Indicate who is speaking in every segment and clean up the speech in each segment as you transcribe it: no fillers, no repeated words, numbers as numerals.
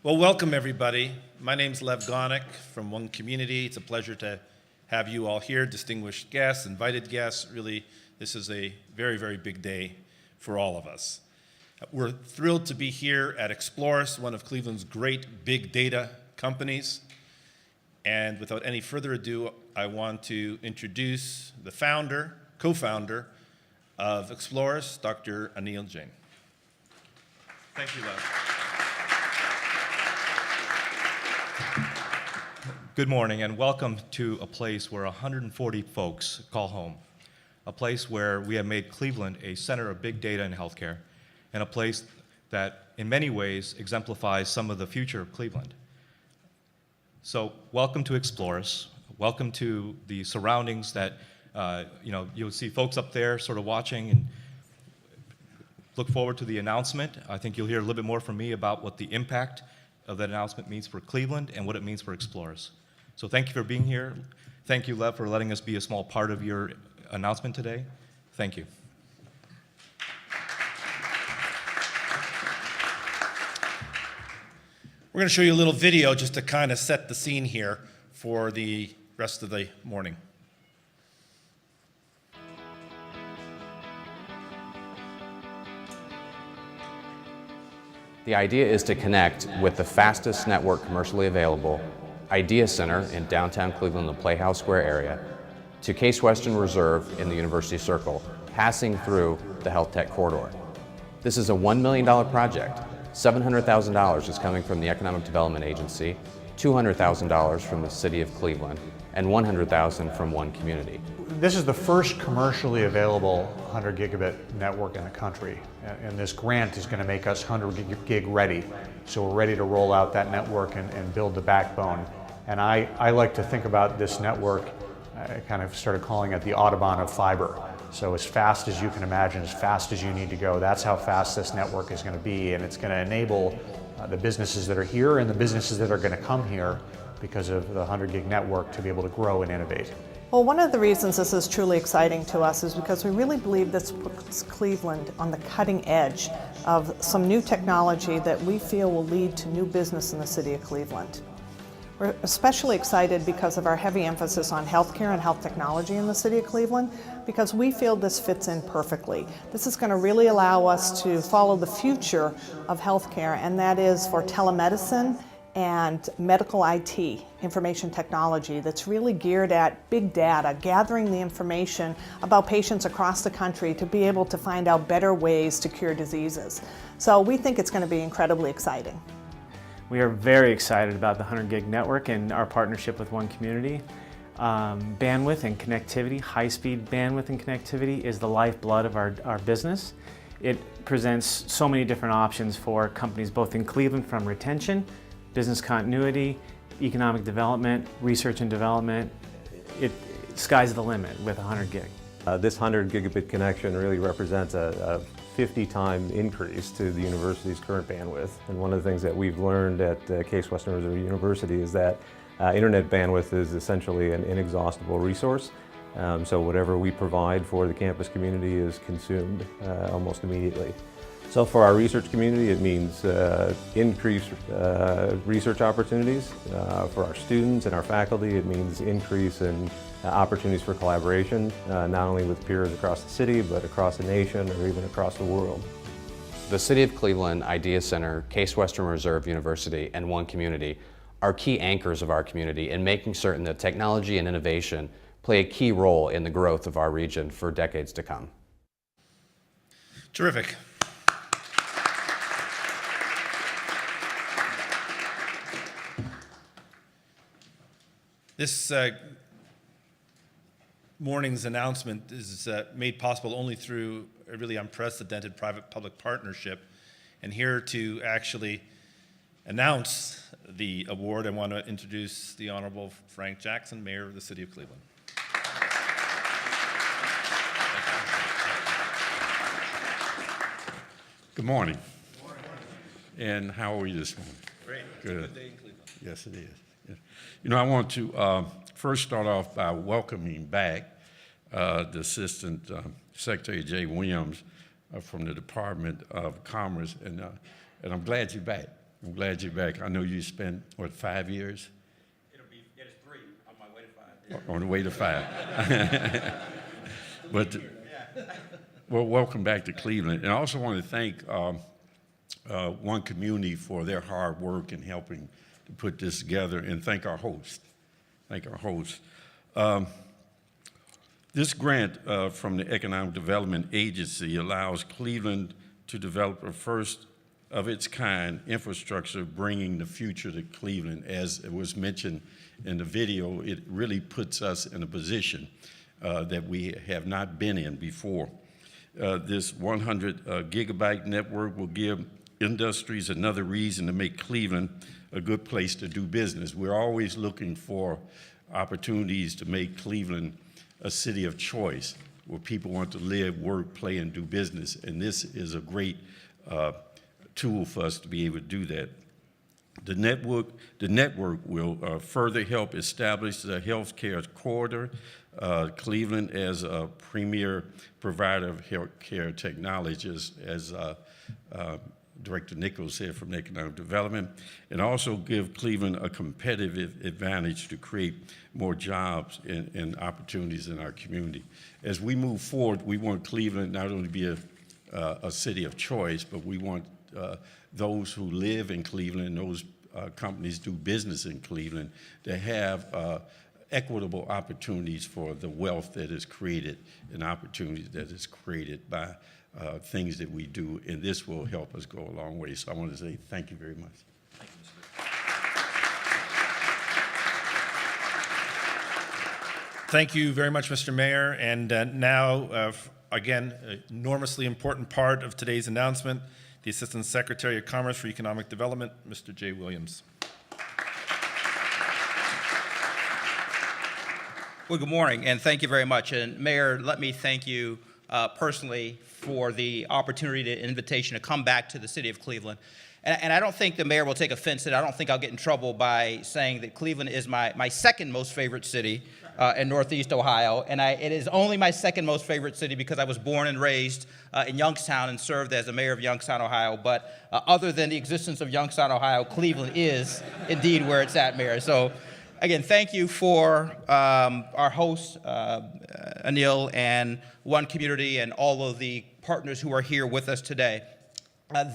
Speaker 1: Well, welcome everybody. My name's Lev Gonick from One Community. It's a pleasure to have you all here, distinguished guests, invited guests. Really, this is a very, very big day for all of us. We're thrilled to be here at Explorus, one of Cleveland's great big data companies. And without any further ado, I want to introduce the founder, co-founder of Explorus, Dr. Anil Jain. Thank you, Lev.
Speaker 2: Good morning and welcome to a place where 140 folks call home, a place where we have made Cleveland a center of big data and healthcare, and a place that in many ways exemplifies some of the future of Cleveland. So welcome to Explorus, welcome to the surroundings that you'll see folks up there sort of watching, and look forward to the announcement. I think you'll hear a little bit more from me about what the impact of that announcement means for Cleveland and what it means for Explorus. So thank you for being here. Thank you, Lev, for letting us be a small part of your announcement today. Thank you.
Speaker 1: We're going to show you a little video just to kind of set the scene here for the rest of the morning.
Speaker 3: The idea is to connect with the fastest network commercially available, Idea Center in downtown Cleveland, the Playhouse Square area, to Case Western Reserve in the University Circle, passing through the Health Tech Corridor. This is a $1 million project. $700,000 is coming from the Economic Development Agency, $200,000 from the City of Cleveland, and $100,000 from One Community.
Speaker 4: This is the first commercially available 100 gigabit network in the country, and this grant is going to make us 100 gig ready. So we're ready to roll out that network and build the backbone. And I like to think about this network, I kind of started calling it the Autobahn of fiber. So as fast as you can imagine, as fast as you need to go, that's how fast this network is going to be, and it's going to enable the businesses that are here and the businesses that are going to come here because of the 100 gig network to be able to grow and innovate.
Speaker 5: Well, one of the reasons this is truly exciting to us is because we really believe this puts Cleveland on the cutting edge of some new technology that we feel will lead to new business in the city of Cleveland. We're especially excited because of our heavy emphasis on healthcare and health technology in the city of Cleveland, because we feel this fits in perfectly. This is going to really allow us to follow the future of healthcare, and that is for telemedicine and medical IT, information technology, that's really geared at big data, gathering the information about patients across the country to be able to find out better ways to cure diseases. So we think it's going to be incredibly exciting.
Speaker 6: We are very excited about the 100 gig network and our partnership with One Community. Bandwidth and connectivity, high-speed bandwidth and connectivity is the lifeblood of our business. It presents so many different options for companies both in Cleveland, from retention, business continuity, economic development, research and development. Sky's the limit with 100 gig.
Speaker 7: This 100 gigabit connection really represents a 50-time increase to the university's current bandwidth. And one of the things that we've learned at Case Western Reserve University is that internet bandwidth is essentially an inexhaustible resource. So whatever we provide for the campus community is consumed almost immediately. So for our research community, it means increased research opportunities. For our students and our faculty, it means increase in opportunities for collaboration, not only with peers across the city, but across the nation or even across the world.
Speaker 3: The City of Cleveland, Idea Center, Case Western Reserve University, and One Community are key anchors of our community in making certain that technology and innovation play a key role in the growth of our region for decades to come.
Speaker 1: Terrific. This morning's announcement is made possible only through a really unprecedented private-public partnership. And here to actually announce the award, I want to introduce the Honorable Frank Jackson, Mayor of the City of Cleveland.
Speaker 8: Good morning. Good morning. And how are you this morning?
Speaker 1: Great.
Speaker 8: Good.
Speaker 1: It's a good day in Cleveland.
Speaker 8: Yes, it is. Yes. You know, I want to first start off by welcoming back the Assistant Secretary Jay Williams from the Department of Commerce, and I'm glad you're back. I'm glad you're back. I know you spent, what, 5 years?
Speaker 9: It is 3 on my way to 5.
Speaker 8: On the way to 5. But, well, welcome back to Cleveland. And I also want to thank One Community for their hard work in helping to put this together, and thank our host. This grant from the Economic Development Agency allows Cleveland to develop a first of its kind infrastructure bringing the future to Cleveland. As it was mentioned in the video, it really puts us in a position that we have not been in before. This 100 gigabyte network will give industries another reason to make Cleveland a good place to do business. We're always looking for opportunities to make Cleveland a city of choice where people want to live, work, play, and do business. And this is a great tool for us to be able to do that. The network will further help establish the healthcare corridor. Cleveland as a premier provider of healthcare technologies, as Director Nichols said from Economic Development, and also give Cleveland a competitive advantage to create more jobs and opportunities in our community. As we move forward, we want Cleveland not only to be a city of choice, but we want those who live in Cleveland and those companies do business in Cleveland to have equitable opportunities for the wealth that is created and opportunities that is created by things that we do, and this will help us go a long way. So I want to say thank you very much.
Speaker 1: Thank you very much, Mr. Mayor. And now, again, an enormously important part of today's announcement, the Assistant Secretary of Commerce for Economic Development, Mr. Jay Williams.
Speaker 9: Well, good morning, and thank you very much. And Mayor, let me thank you personally for the opportunity, the invitation to come back to the city of Cleveland. And I don't think the mayor will take offense that I don't think I'll get in trouble by saying that Cleveland is my second most favorite city in Northeast Ohio. And it is only my second most favorite city because I was born and raised in Youngstown and served as the mayor of Youngstown, Ohio. But other than the existence of Youngstown, Ohio, Cleveland is indeed where it's at, Mayor. So again, thank you for our host, Anil, and One Community, and all of the partners who are here with us today.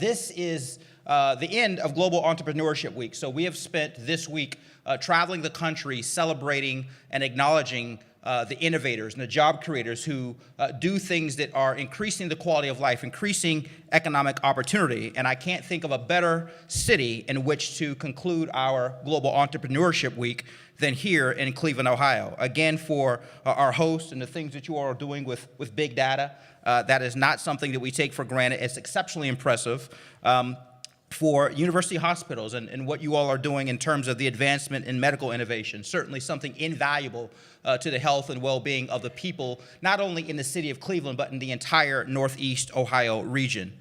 Speaker 9: This is the end of Global Entrepreneurship Week. So we have spent this week traveling the country, celebrating and acknowledging the innovators and the job creators who do things that are increasing the quality of life, increasing economic opportunity. And I can't think of a better city in which to conclude our Global Entrepreneurship Week than here in Cleveland, Ohio. Again, for our hosts and the things that you all are doing with big data, that is not something that we take for granted. It's exceptionally impressive. For university hospitals and what you all are doing in terms of the advancement in medical innovation, certainly something invaluable to the health and well-being of the people, not only in the city of Cleveland, but in the entire Northeast Ohio region.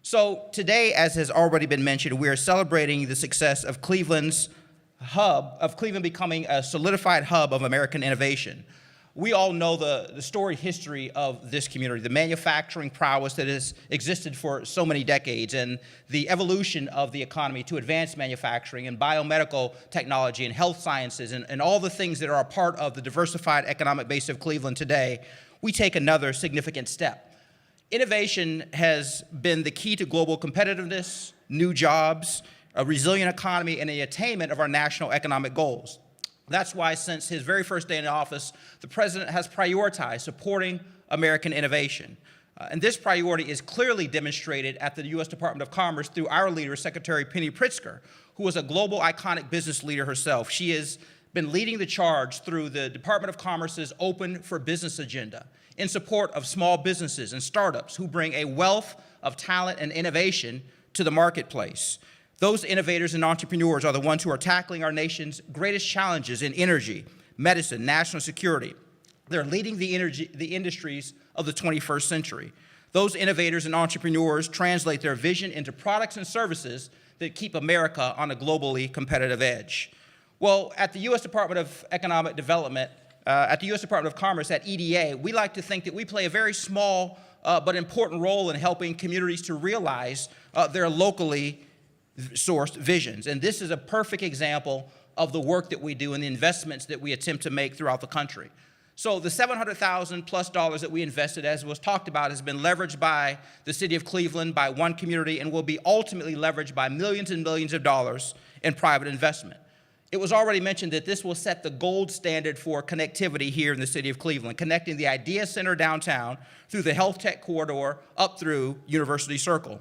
Speaker 9: So today, as has already been mentioned, we are celebrating the success of Cleveland's hub, of Cleveland becoming a solidified hub of American innovation. We all know the storied history of this community, the manufacturing prowess that has existed for so many decades, and the evolution of the economy to advanced manufacturing and biomedical technology and health sciences and all the things that are a part of the diversified economic base of Cleveland today. We take another significant step. Innovation has been the key to global competitiveness, new jobs, a resilient economy, and the attainment of our national economic goals. That's why since his very first day in office, the president has prioritized supporting American innovation. And this priority is clearly demonstrated at the U.S. Department of Commerce through our leader, Secretary Penny Pritzker, who is a global iconic business leader herself. She has been leading the charge through the Department of Commerce's Open for Business agenda in support of small businesses and startups who bring a wealth of talent and innovation to the marketplace. Those innovators and entrepreneurs are the ones who are tackling our nation's greatest challenges in energy, medicine, national security. They're leading the industries of the 21st century. Those innovators and entrepreneurs translate their vision into products and services that keep America on a globally competitive edge. Well, at the U.S. Department of Economic Development, at the U.S. Department of Commerce, at EDA, we like to think that we play a very small but important role in helping communities to realize their locally sourced visions. And this is a perfect example of the work that we do and the investments that we attempt to make throughout the country. So the $700,000 plus that we invested, as was talked about, has been leveraged by the city of Cleveland, by one community, and will be ultimately leveraged by millions and millions of dollars in private investment. It was already mentioned that this will set the gold standard for connectivity here in the city of Cleveland, connecting the Idea Center downtown through the Health Tech Corridor up through University Circle,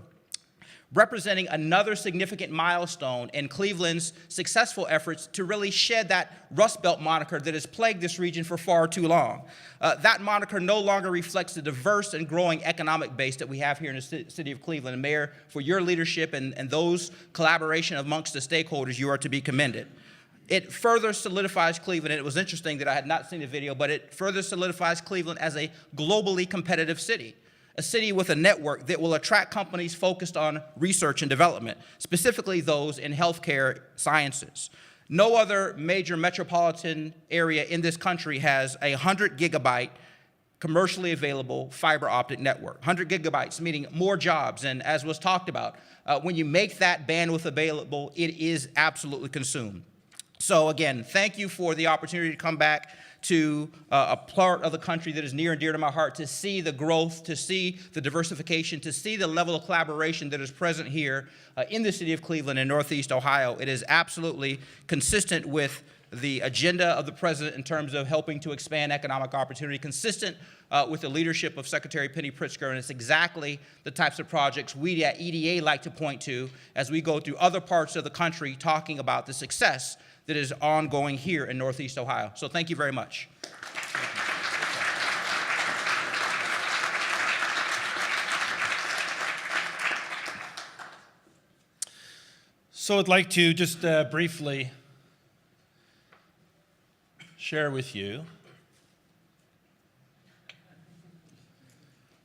Speaker 9: representing another significant milestone in Cleveland's successful efforts to really shed that Rust Belt moniker that has plagued this region for far too long. That moniker no longer reflects the diverse and growing economic base that we have here in the city of Cleveland. And Mayor, for your leadership and those collaboration amongst the stakeholders, you are to be commended. It further solidifies Cleveland, and it was interesting that I had not seen the video, but it further solidifies Cleveland as a globally competitive city. A city with a network that will attract companies focused on research and development, specifically those in healthcare sciences. No other major metropolitan area in this country has a 100 gigabyte commercially available fiber optic network. 100 gigabytes meaning more jobs, and as was talked about, when you make that bandwidth available, it is absolutely consumed. So again, thank you for the opportunity to come back to a part of the country that is near and dear to my heart, to see the growth, to see the diversification, to see the level of collaboration that is present here in the city of Cleveland and Northeast Ohio. It is absolutely consistent with the agenda of the president in terms of helping to expand economic opportunity, consistent with the leadership of Secretary Penny Pritzker, and it's exactly the types of projects we at EDA like to point to as we go through other parts of the country talking about the success that is ongoing here in Northeast Ohio. So thank you very much.
Speaker 1: So I'd like to just briefly share with you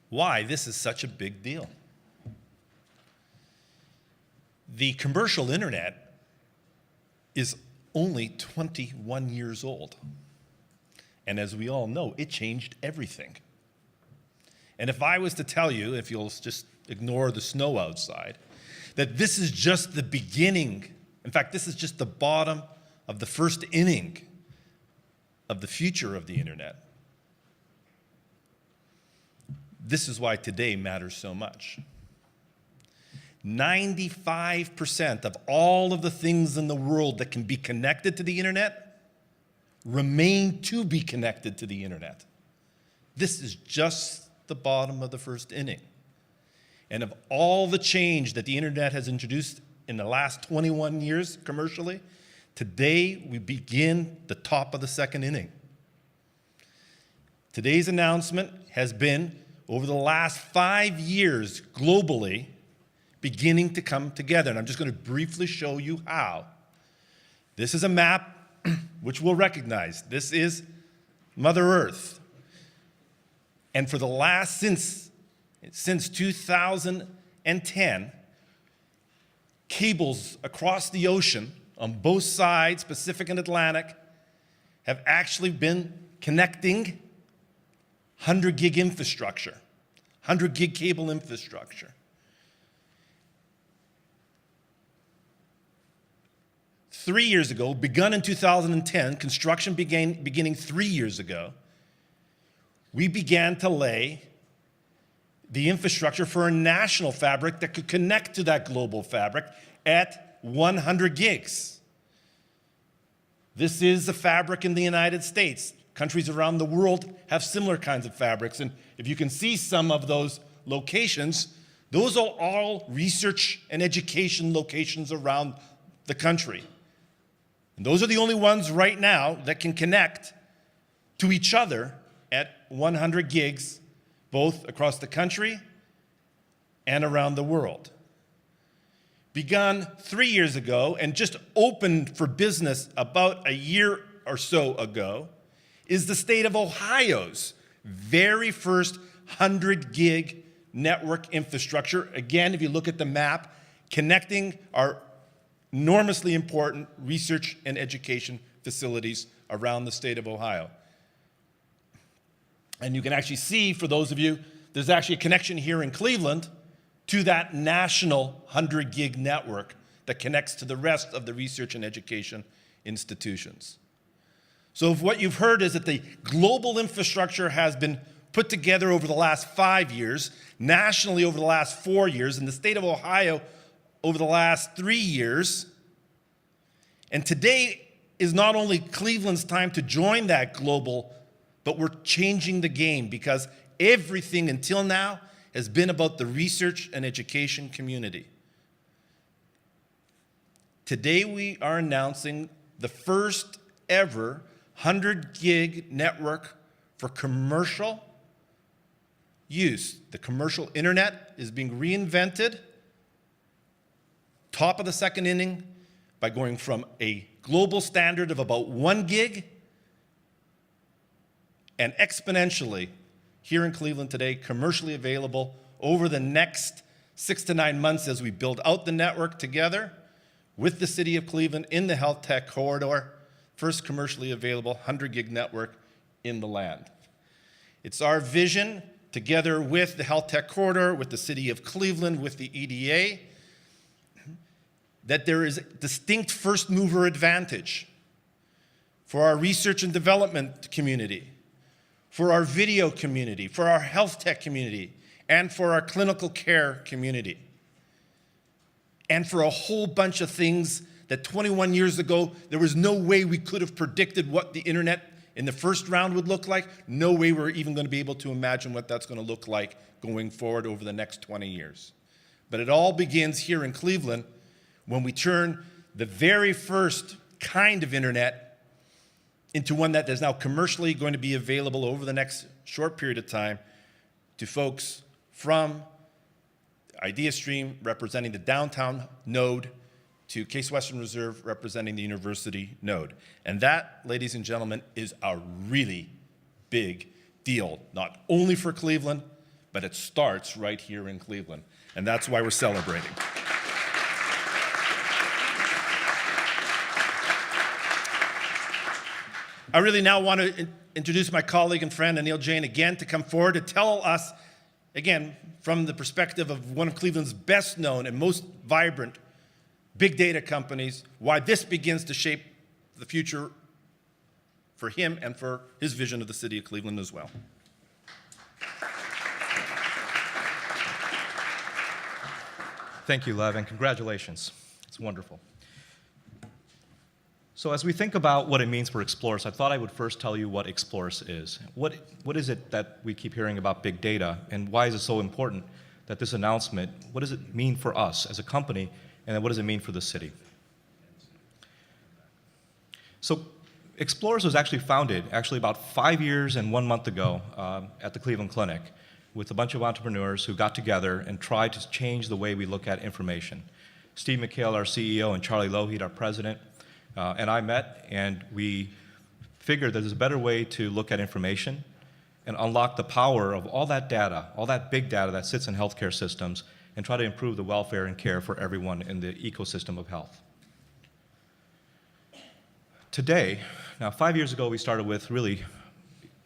Speaker 1: why this is such a big deal. The commercial internet is only 21 years old. And as we all know, it changed everything. And if I was to tell you, if you'll just ignore the snow outside, that this is just the beginning, in fact, this is just the bottom of the first inning of the future of the internet, this is why today matters so much. 95% of all of the things in the world that can be connected to the internet remain to be connected to the internet. This is just the bottom of the first inning. And of all the change that the internet has introduced in the last 21 years commercially, today we begin the top of the second inning. Today's announcement has been, over the last 5 years globally, beginning to come together. And I'm just going to briefly show you how. This is a map which we'll recognize. This is Mother Earth. And for the last, since 2010, cables across the ocean on both sides, Pacific and Atlantic, have actually been connecting 100 gig infrastructure, 100 gig cable infrastructure. 3 years ago, begun in 2010, construction beginning 3 years ago, we began to lay the infrastructure for a national fabric that could connect to that global fabric at 100 gigs. This is the fabric in the United States. Countries around the world have similar kinds of fabrics, and if you can see some of those locations, those are all research and education locations around the country. And those are the only ones right now that can connect to each other at 100 gigs, both across the country and around the world. Begun 3 years ago and just opened for business about a year or so ago is the state of Ohio's very first 100 gig network infrastructure. Again, if you look at the map, connecting our enormously important research and education facilities around the state of Ohio. And you can actually see, for those of you, there's actually a connection here in Cleveland to that national 100 gig network that connects to the rest of the research and education institutions. So if what you've heard is that the global infrastructure has been put together over the last 5 years, nationally over the last 4 years, in the state of Ohio over the last 3 years, and today is not only Cleveland's time to join that global, but we're changing the game because everything until now has been about the research and education community. Today we are announcing the first ever 100 gig network for commercial use. The commercial internet is being reinvented, top of the second inning, by going from a global standard of about 1 gig and exponentially here in Cleveland today, commercially available over the next 6 to 9 months as we build out the network together with the city of Cleveland in the health tech corridor. First commercially available 100 gig network in the land. It's our vision, together with the health tech corridor, with the city of Cleveland, with the EDA, that there is a distinct first mover advantage for our research and development community, for our video community, for our health tech community, and for our clinical care community. And for a whole bunch of things that 21 years ago, there was no way we could have predicted what the internet in the first round would look like. No way we're even going to be able to imagine what that's going to look like going forward over the next 20 years. But it all begins here in Cleveland when we turn the very first kind of internet into one that is now commercially going to be available over the next short period of time to folks from IdeaStream representing the downtown node to Case Western Reserve representing the university node. And that, ladies and gentlemen, is a really big deal, not only for Cleveland, but it starts right here in Cleveland. And that's why we're celebrating. I really now want to introduce my colleague and friend, Anil Jain, again to come forward to tell us, again, from the perspective of one of Cleveland's best known and most vibrant big data companies, why this begins to shape the future for him and for his vision of the city of Cleveland as well.
Speaker 2: Thank you, Lev, and congratulations. It's wonderful. So as we think about what it means for Explorers, I thought I would first tell you what Explorers is. What is it that we keep hearing about big data, and why is it so important that this announcement, what does it mean for us as a company, and then what does it mean for the city? So Explorers was actually founded about 5 years and 1 month ago at the Cleveland Clinic with a bunch of entrepreneurs who got together and tried to change the way we look at information. Steve McHale, our CEO, and Charlie Lougheed, our president, and I met, and we figured that there's a better way to look at information and unlock the power of all that data, all that big data that sits in healthcare systems, and try to improve the welfare and care for everyone in the ecosystem of health. Today, now 5 years ago we started with really,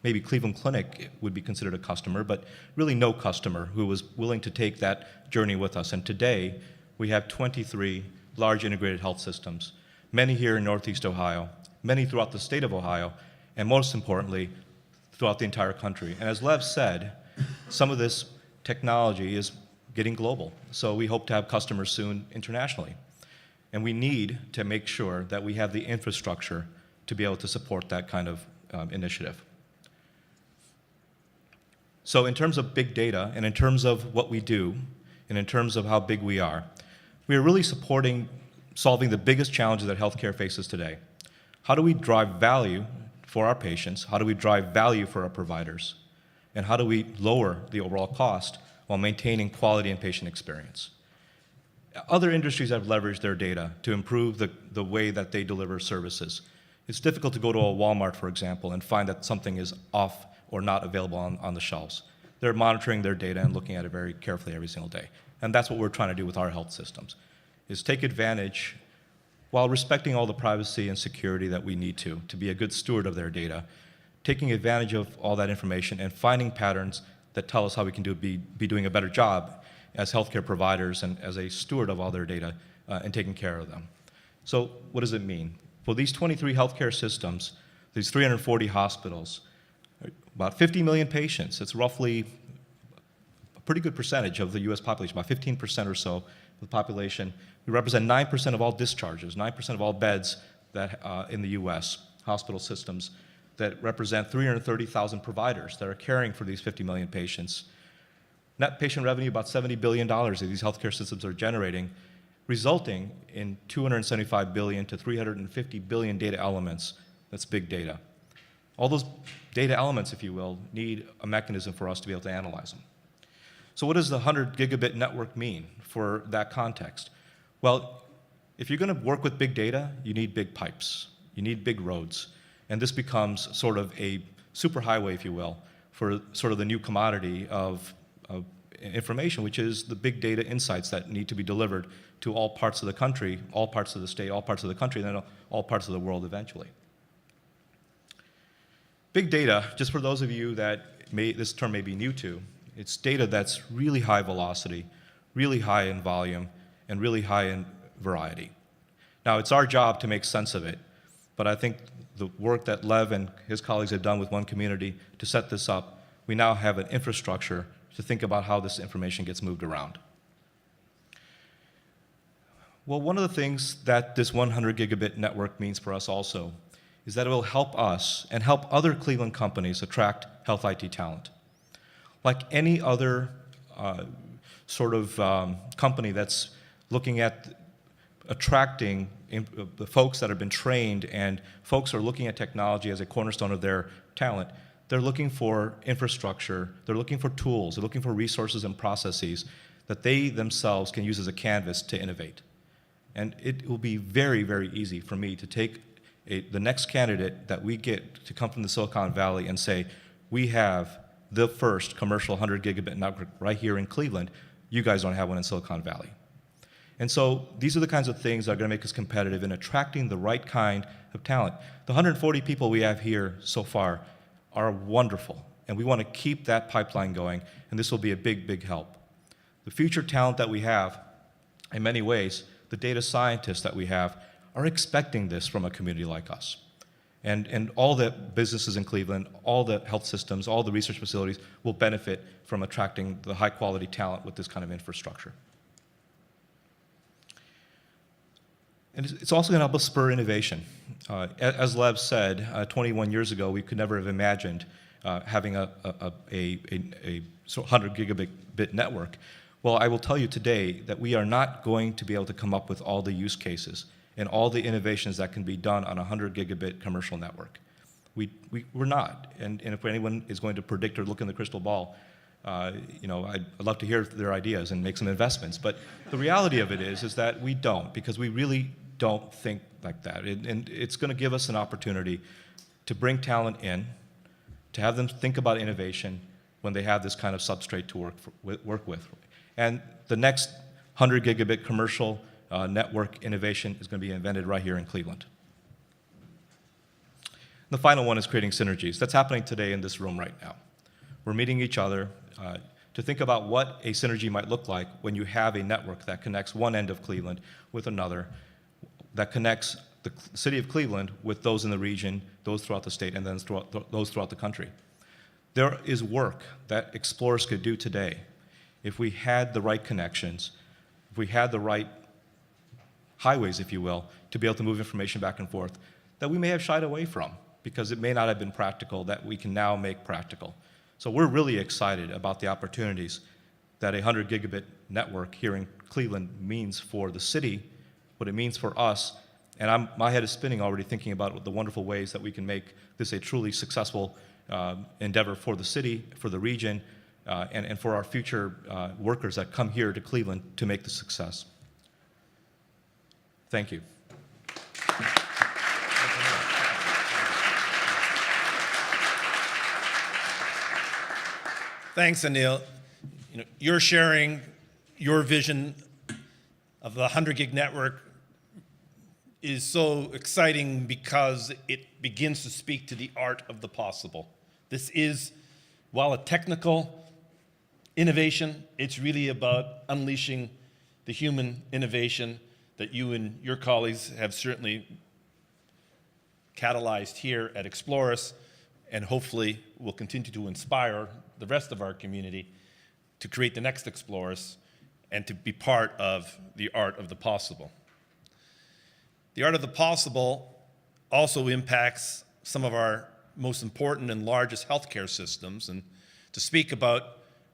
Speaker 2: maybe Cleveland Clinic would be considered a customer, but really no customer who was willing to take that journey with us. And today we have 23 large integrated health systems, many here in Northeast Ohio, many throughout the state of Ohio, and most importantly, throughout the entire country. And as Lev said, some of this technology is getting global. So we hope to have customers soon internationally. And we need to make sure that we have the infrastructure to be able to support that kind of initiative. So in terms of big data, and in terms of what we do, and in terms of how big we are really supporting solving the biggest challenges that healthcare faces today. How do we drive value for our patients? How do we drive value for our providers? And how do we lower the overall cost while maintaining quality and patient experience? Other industries have leveraged their data to improve the way that they deliver services. It's difficult to go to a Walmart, for example, and find that something is off or not available on the shelves. They're monitoring their data and looking at it very carefully every single day. And that's what we're trying to do with our health systems, is take advantage while respecting all the privacy and security that we need to be a good steward of their data, taking advantage of all that information and finding patterns that tell us how we can be doing a better job as healthcare providers and as a steward of all their data and taking care of them. So what does it mean? For these 23 healthcare systems, these 340 hospitals, about 50 million patients, it's roughly a pretty good percentage of the US population, about 15% or so of the population. We represent 9% of all discharges, 9% of all beds that, in the US, hospital systems, that represent 330,000 providers that are caring for these 50 million patients. Net patient revenue, about $70 billion that these healthcare systems are generating, resulting in 275 billion to 350 billion data elements. That's big data. All those data elements, if you will, need a mechanism for us to be able to analyze them. So what does the 100 gigabit network mean for that context? Well, if you're going to work with big data, you need big pipes. You need big roads. And this becomes sort of a superhighway, if you will, for sort of the new commodity of information, which is the big data insights that need to be delivered to all parts of the country, all parts of the state, all parts of the country, and then all parts of the world eventually. Big data, just for those of you that this term may be new to, it's data that's really high velocity, really high in volume, and really high in variety. Now, it's our job to make sense of it, but I think the work that Lev and his colleagues have done with One Community to set this up, we now have an infrastructure to think about how this information gets moved around. Well, one of the things that this 100 gigabit network means for us also is that it will help us and help other Cleveland companies attract health IT talent. Like any other company that's looking at attracting the folks that have been trained, and folks are looking at technology as a cornerstone of their talent, they're looking for infrastructure, they're looking for tools, they're looking for resources and processes that they themselves can use as a canvas to innovate. And it will be very, very easy for me to take the next candidate that we get to come from the Silicon Valley and say, we have the first commercial 100 gigabit network right here in Cleveland. You guys don't have one in Silicon Valley. And so these are the kinds of things that are going to make us competitive in attracting the right kind of talent. The 140 people we have here so far are wonderful, and we want to keep that pipeline going, and this will be a big, big help. The future talent that we have, in many ways, the data scientists that we have, are expecting this from a community like us. And all the businesses in Cleveland, all the health systems, all the research facilities will benefit from attracting the high-quality talent with this kind of infrastructure. And it's also going to help us spur innovation. As Lev said, 21 years ago, we could never have imagined having a 100 gigabit network. Well, I will tell you today that we are not going to be able to come up with all the use cases and all the innovations that can be done on a 100 gigabit commercial network. We're not. And if anyone is going to predict or look in the crystal ball, I'd love to hear their ideas and make some investments. But the reality of it is that we don't, because we really don't think like that. And it's going to give us an opportunity to bring talent in, to have them think about innovation when they have this kind of substrate to work with. And the next 100 gigabit commercial network innovation is going to be invented right here in Cleveland. The final one is creating synergies. That's happening today in this room right now. We're meeting each other to think about what a synergy might look like when you have a network that connects one end of Cleveland with another, that connects the city of Cleveland with those in the region, those throughout the state, and then those throughout the country. There is work that explorers could do today if we had the right connections, if we had the right highways, if you will, to be able to move information back and forth, that we may have shied away from because it may not have been practical, that we can now make practical. So we're really excited about the opportunities that a 100 gigabit network here in Cleveland means for the city, what it means for us, and my head is spinning already thinking about the wonderful ways that we can make this a truly successful endeavor for the city, for the region, and for our future workers that come here to Cleveland to make the success. Thank you.
Speaker 1: Thanks, Anil. You're sharing your vision of the 100 gig network is so exciting because it begins to speak to the art of the possible. This is, while a technical innovation, it's really about unleashing the human innovation, that you and your colleagues have certainly catalyzed here at Explorus, and hopefully will continue to inspire the rest of our community to create the next Explorus and to be part of the art of the possible. The art of the possible also impacts some of our most important and largest healthcare systems. And to speak about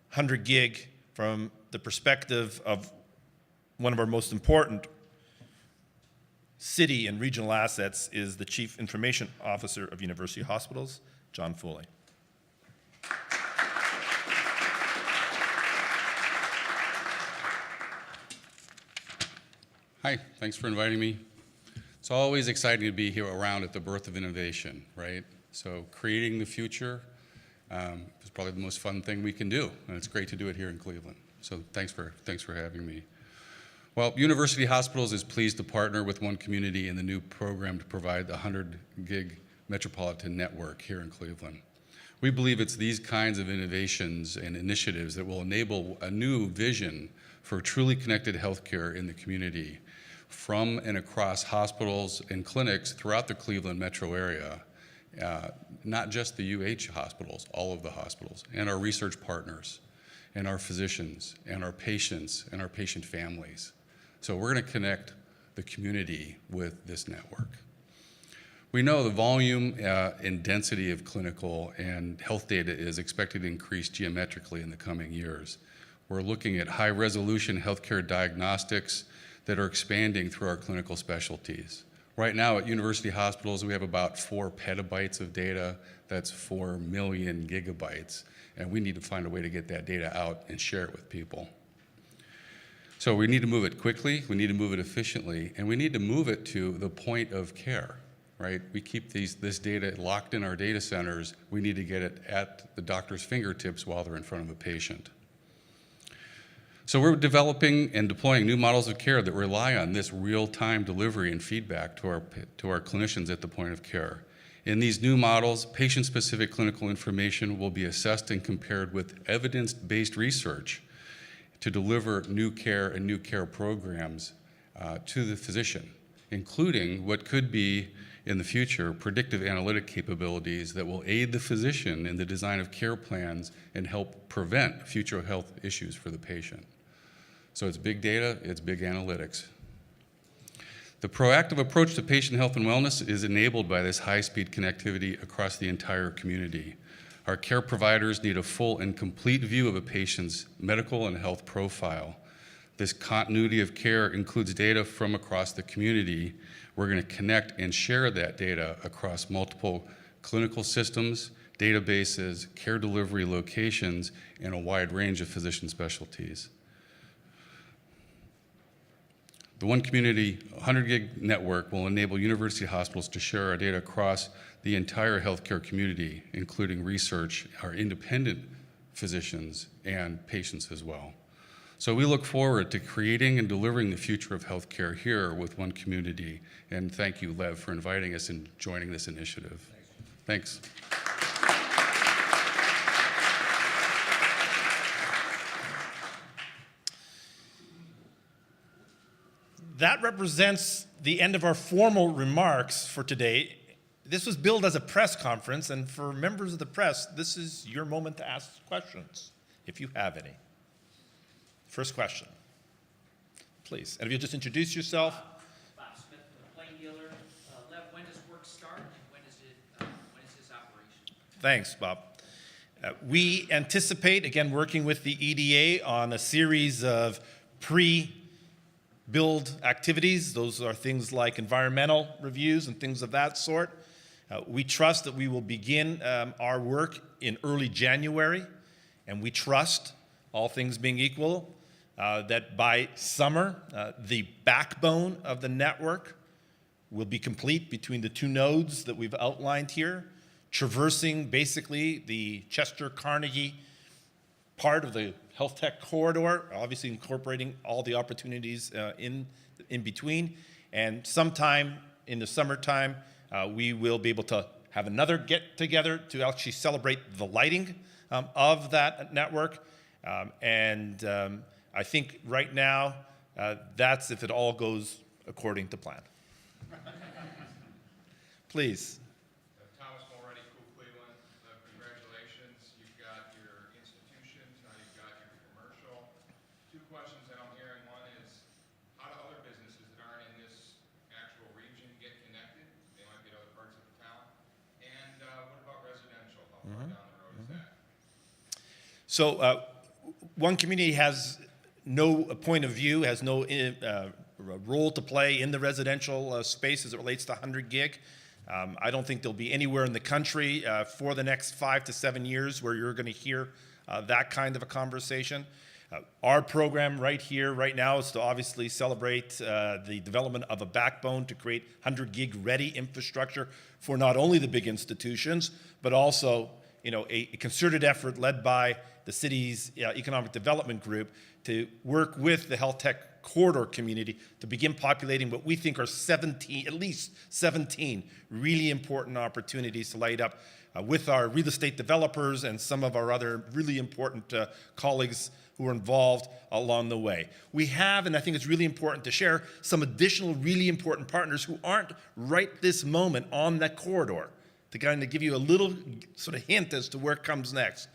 Speaker 1: 100 gig from the perspective of one of our most important city and regional assets is the Chief Information Officer of University Hospitals, John Foley.
Speaker 10: Hi, thanks for inviting me. It's always exciting to be here around at the birth of innovation, right? So creating the future is probably the most fun thing we can do, and it's great to do it here in Cleveland. So thanks for having me. Well, University Hospitals is pleased to partner with One Community in the new program to provide the 100 gig metropolitan network here in Cleveland. We believe it's these kinds of innovations and initiatives that will enable a new vision for truly connected healthcare in the community from and across hospitals and clinics throughout the Cleveland metro area, not just the UH hospitals, all of the hospitals, and our research partners, and our physicians, and our patients, and our patient families. So we're going to connect the community with this network. We know the volume and density of clinical and health data is expected to increase geometrically in the coming years. We're looking at high-resolution healthcare diagnostics that are expanding through our clinical specialties. Right now at university hospitals, we have about 4 petabytes of data. That's 4 million gigabytes. And we need to find a way to get that data out and share it with people. So we need to move it quickly, we need to move it efficiently, and we need to move it to the point of care, right? We keep this data locked in our data centers. We need to get it at the doctor's fingertips while they're in front of a patient. So we're developing and deploying new models of care that rely on this real-time delivery and feedback to our clinicians at the point of care. In these new models, patient-specific clinical information will be assessed and compared with evidence-based research to deliver new care and new care programs to the physician, including what could be in the future predictive analytic capabilities that will aid the physician in the design of care plans and help prevent future health issues for the patient. So it's big data, it's big analytics. The proactive approach to patient health and wellness is enabled by this high-speed connectivity across the entire community. Our care providers need a full and complete view of a patient's medical and health profile. This continuity of care includes data from across the community. We're going to connect and share that data across multiple clinical systems, databases, care delivery locations, and a wide range of physician specialties. The One Community 100 gig network will enable university hospitals to share our data across the entire healthcare community, including research, our independent physicians, and patients as well. So we look forward to creating and delivering the future of healthcare here with One Community. And thank you, Lev, for inviting us and joining this initiative. Thanks.
Speaker 1: That represents the end of our formal remarks for today. This was billed as a press conference, and for members of the press, this is your moment to ask questions, if you have any. First question, please. And if you'll just introduce yourself.
Speaker 11: Bob Smith, the plane dealer. Lev, when does work start, and when is this operation?
Speaker 1: Thanks, Bob. We anticipate, again, working with the EDA on a series of pre-build activities. Those are things like environmental reviews and things of that sort. We trust that we will begin our work in early January, and we trust, all things being equal, that by summer, the backbone of the network will be complete between the 2 nodes that we've outlined here, traversing basically the Chester-Carnegie part of the health tech corridor, obviously incorporating all the opportunities in between. And sometime in the summertime, we will be able to have another get-together to actually celebrate the lighting of that network. I think right now, that's, if it all goes according to plan. Please.
Speaker 12: Thomas Mulready, Cool Cleveland. Congratulations. You've got your institutions, now you've got your commercial. Two questions that I'm hearing. One is, how do other businesses that aren't in this actual region get connected? They might be in other parts of the town. And what about residential? How far down the road is that?
Speaker 1: So one community has no point of view, has no role to play in the residential space as it relates to 100 gig. I don't think there'll be anywhere in the country for the next 5 to 7 years where you're going to hear that kind of a conversation. Our program right here, right now, is to obviously celebrate the development of a backbone to create 100 gig ready infrastructure for not only the big institutions, but also a concerted effort led by the city's economic development group to work with the health tech corridor community to begin populating what we think are at least 17 really important opportunities to light up with our real estate developers and some of our other really important colleagues who are involved along the way. We have, and I think it's really important to share, some additional really important partners who aren't right this moment on that corridor to kind of give you a little sort of hint as to where it comes next.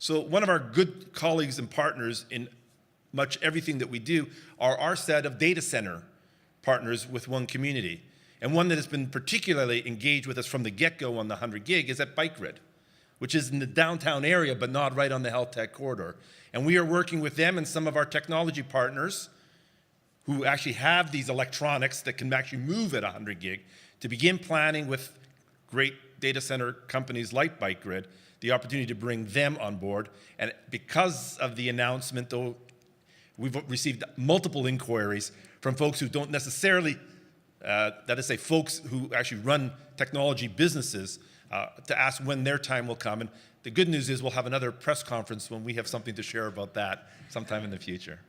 Speaker 1: So one of our good colleagues and partners in much everything that we do are our set of data center partners with One Community. And one that has been particularly engaged with us from the get-go on the 100 gig is at Bike Grid, which is in the downtown area, but not right on the health tech corridor. And we are working with them and some of our technology partners who actually have these electronics that can actually move at 100 gig to begin planning with great data center companies like Bike Grid, the opportunity to bring them on board. And because of the announcement, though, we've received multiple inquiries from folks who don't necessarily, that is, say, folks who actually run technology businesses to ask when their time will come. And the good news is we'll have another press conference when we have something to share about that sometime in the future.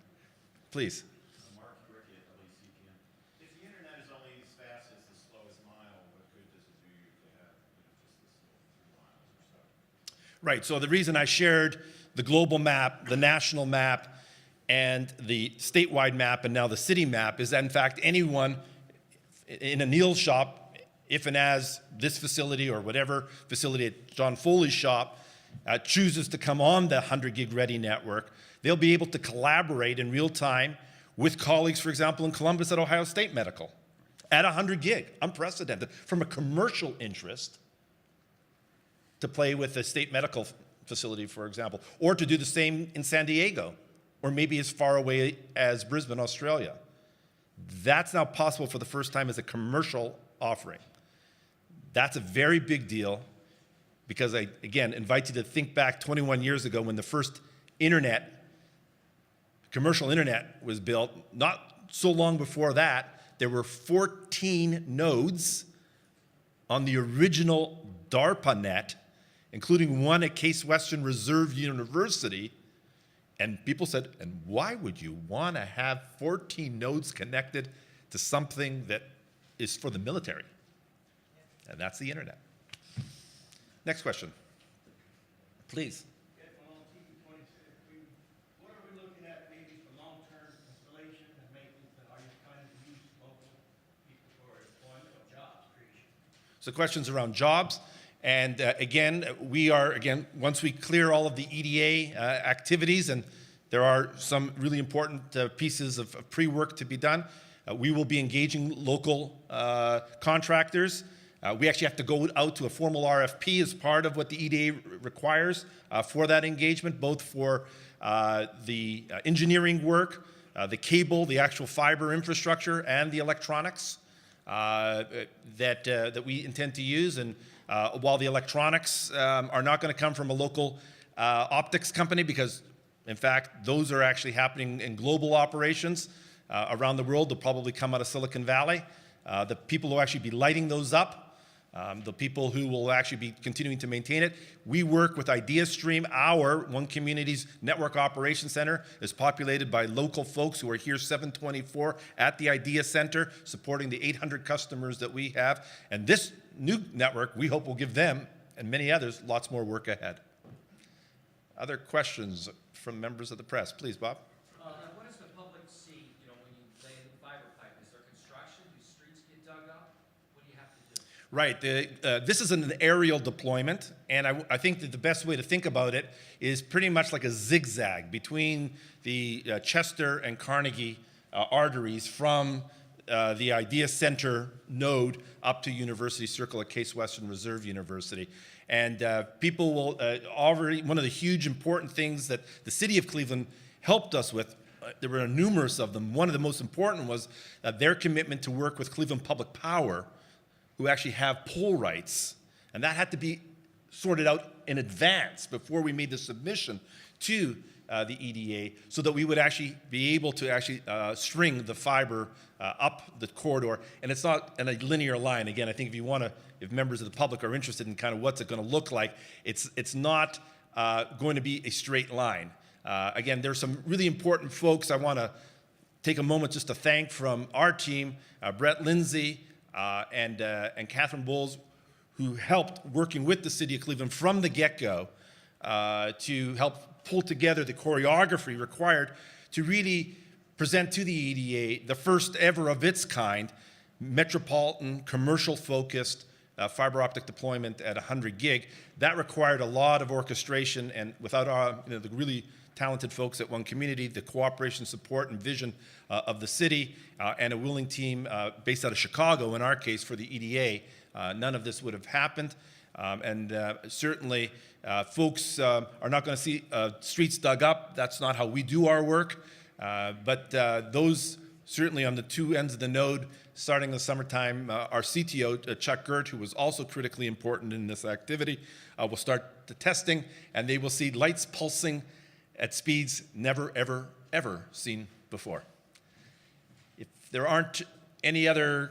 Speaker 1: Please.
Speaker 13: If the internet is only as fast as the slowest mile, what good does it do you to have just the slow 3 miles or so?
Speaker 1: Right, so the reason I shared the global map, the national map, and the statewide map, and now the city map, is that in fact anyone in a Neil's shop, if and as this facility or whatever facility at John Foley's shop chooses to come on the 100 gig ready network, they'll be able to collaborate in real time with colleagues, for example, in Columbus at Ohio State Medical at 100 gig, unprecedented, from a commercial interest to play with a state medical facility, for example, or to do the same in San Diego, or maybe as far away as Brisbane, Australia. That's now possible for the first time as a commercial offering. That's a very big deal because I, again, invite you to think back 21 years ago when the first internet, commercial internet was built. Not so long before that, there were 14 nodes on the original DARPAnet, including one at Case Western Reserve University. And people said, and why would you want to have 14 nodes connected to something that is for the military? And that's the internet. Next question. Please.
Speaker 13: What are we looking at maybe for long-term installation and maintenance, and are you trying to use local people for employment or jobs creation?
Speaker 1: So questions around jobs. And again, we are, once we clear all of the EDA activities, and there are some really important pieces of pre-work to be done, we will be engaging local contractors. We actually have to go out to a formal RFP as part of what the EDA requires for that engagement, both for the engineering work, the cable, the actual fiber infrastructure, and the electronics that we intend to use. And while the electronics are not going to come from a local optics company, because in fact those are actually happening in global operations around the world, they'll probably come out of Silicon Valley. The people who will actually be lighting those up, the people who will actually be continuing to maintain it. We work with IdeaStream. Our One Community's Network Operations Center is populated by local folks who are here 7/24 at the Idea Center, supporting the 800 customers that we have. And this new network, we hope, will give them and many others lots more work ahead. Other questions from members of the press? Please, Bob.
Speaker 11: What does the public see, when you lay the fiber pipe? Is there construction?
Speaker 1: Right. This is an aerial deployment, and I think that the best way to think about it is pretty much like a zigzag between the Chester and Carnegie arteries from the Idea Center node up to University Circle at Case Western Reserve University. And people will already, one of the huge important things that the city of Cleveland helped us with, there were numerous of them. One of the most important was their commitment to work with Cleveland Public Power, who actually have pole rights. And that had to be sorted out in advance before we made the submission to the EDA, so that we would actually be able to actually string the fiber up the corridor. And it's not in a linear line. Again, I think if members of the public are interested in kind of what's it going to look like, it's not going to be a straight line. Again, there's some really important folks I want to take a moment just to thank from our team, Brett Lindsay and Catherine Bowles, who helped working with the city of Cleveland from the get-go to help pull together the choreography required to really present to the EDA the first ever of its kind metropolitan, commercial-focused fiber optic deployment at 100 gig. That required a lot of orchestration, and without the really talented folks at One Community, the cooperation, support, and vision of the city, and a willing team based out of Chicago, in our case, for the EDA, none of this would have happened. Certainly, folks are not going to see streets dug up. That's not how we do our work. But those, certainly on the two ends of the node, starting in the summertime, our CTO, Chuck Gert, who was also critically important in this activity, will start the testing, and they will see lights pulsing at speeds never, ever, ever seen before. If there aren't any other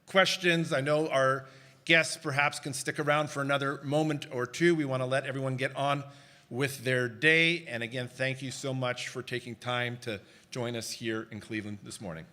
Speaker 1: questions, I know our guests perhaps can stick around for another moment or two. We want to let everyone get on with their day. And again, thank you so much for taking time to join us here in Cleveland this morning.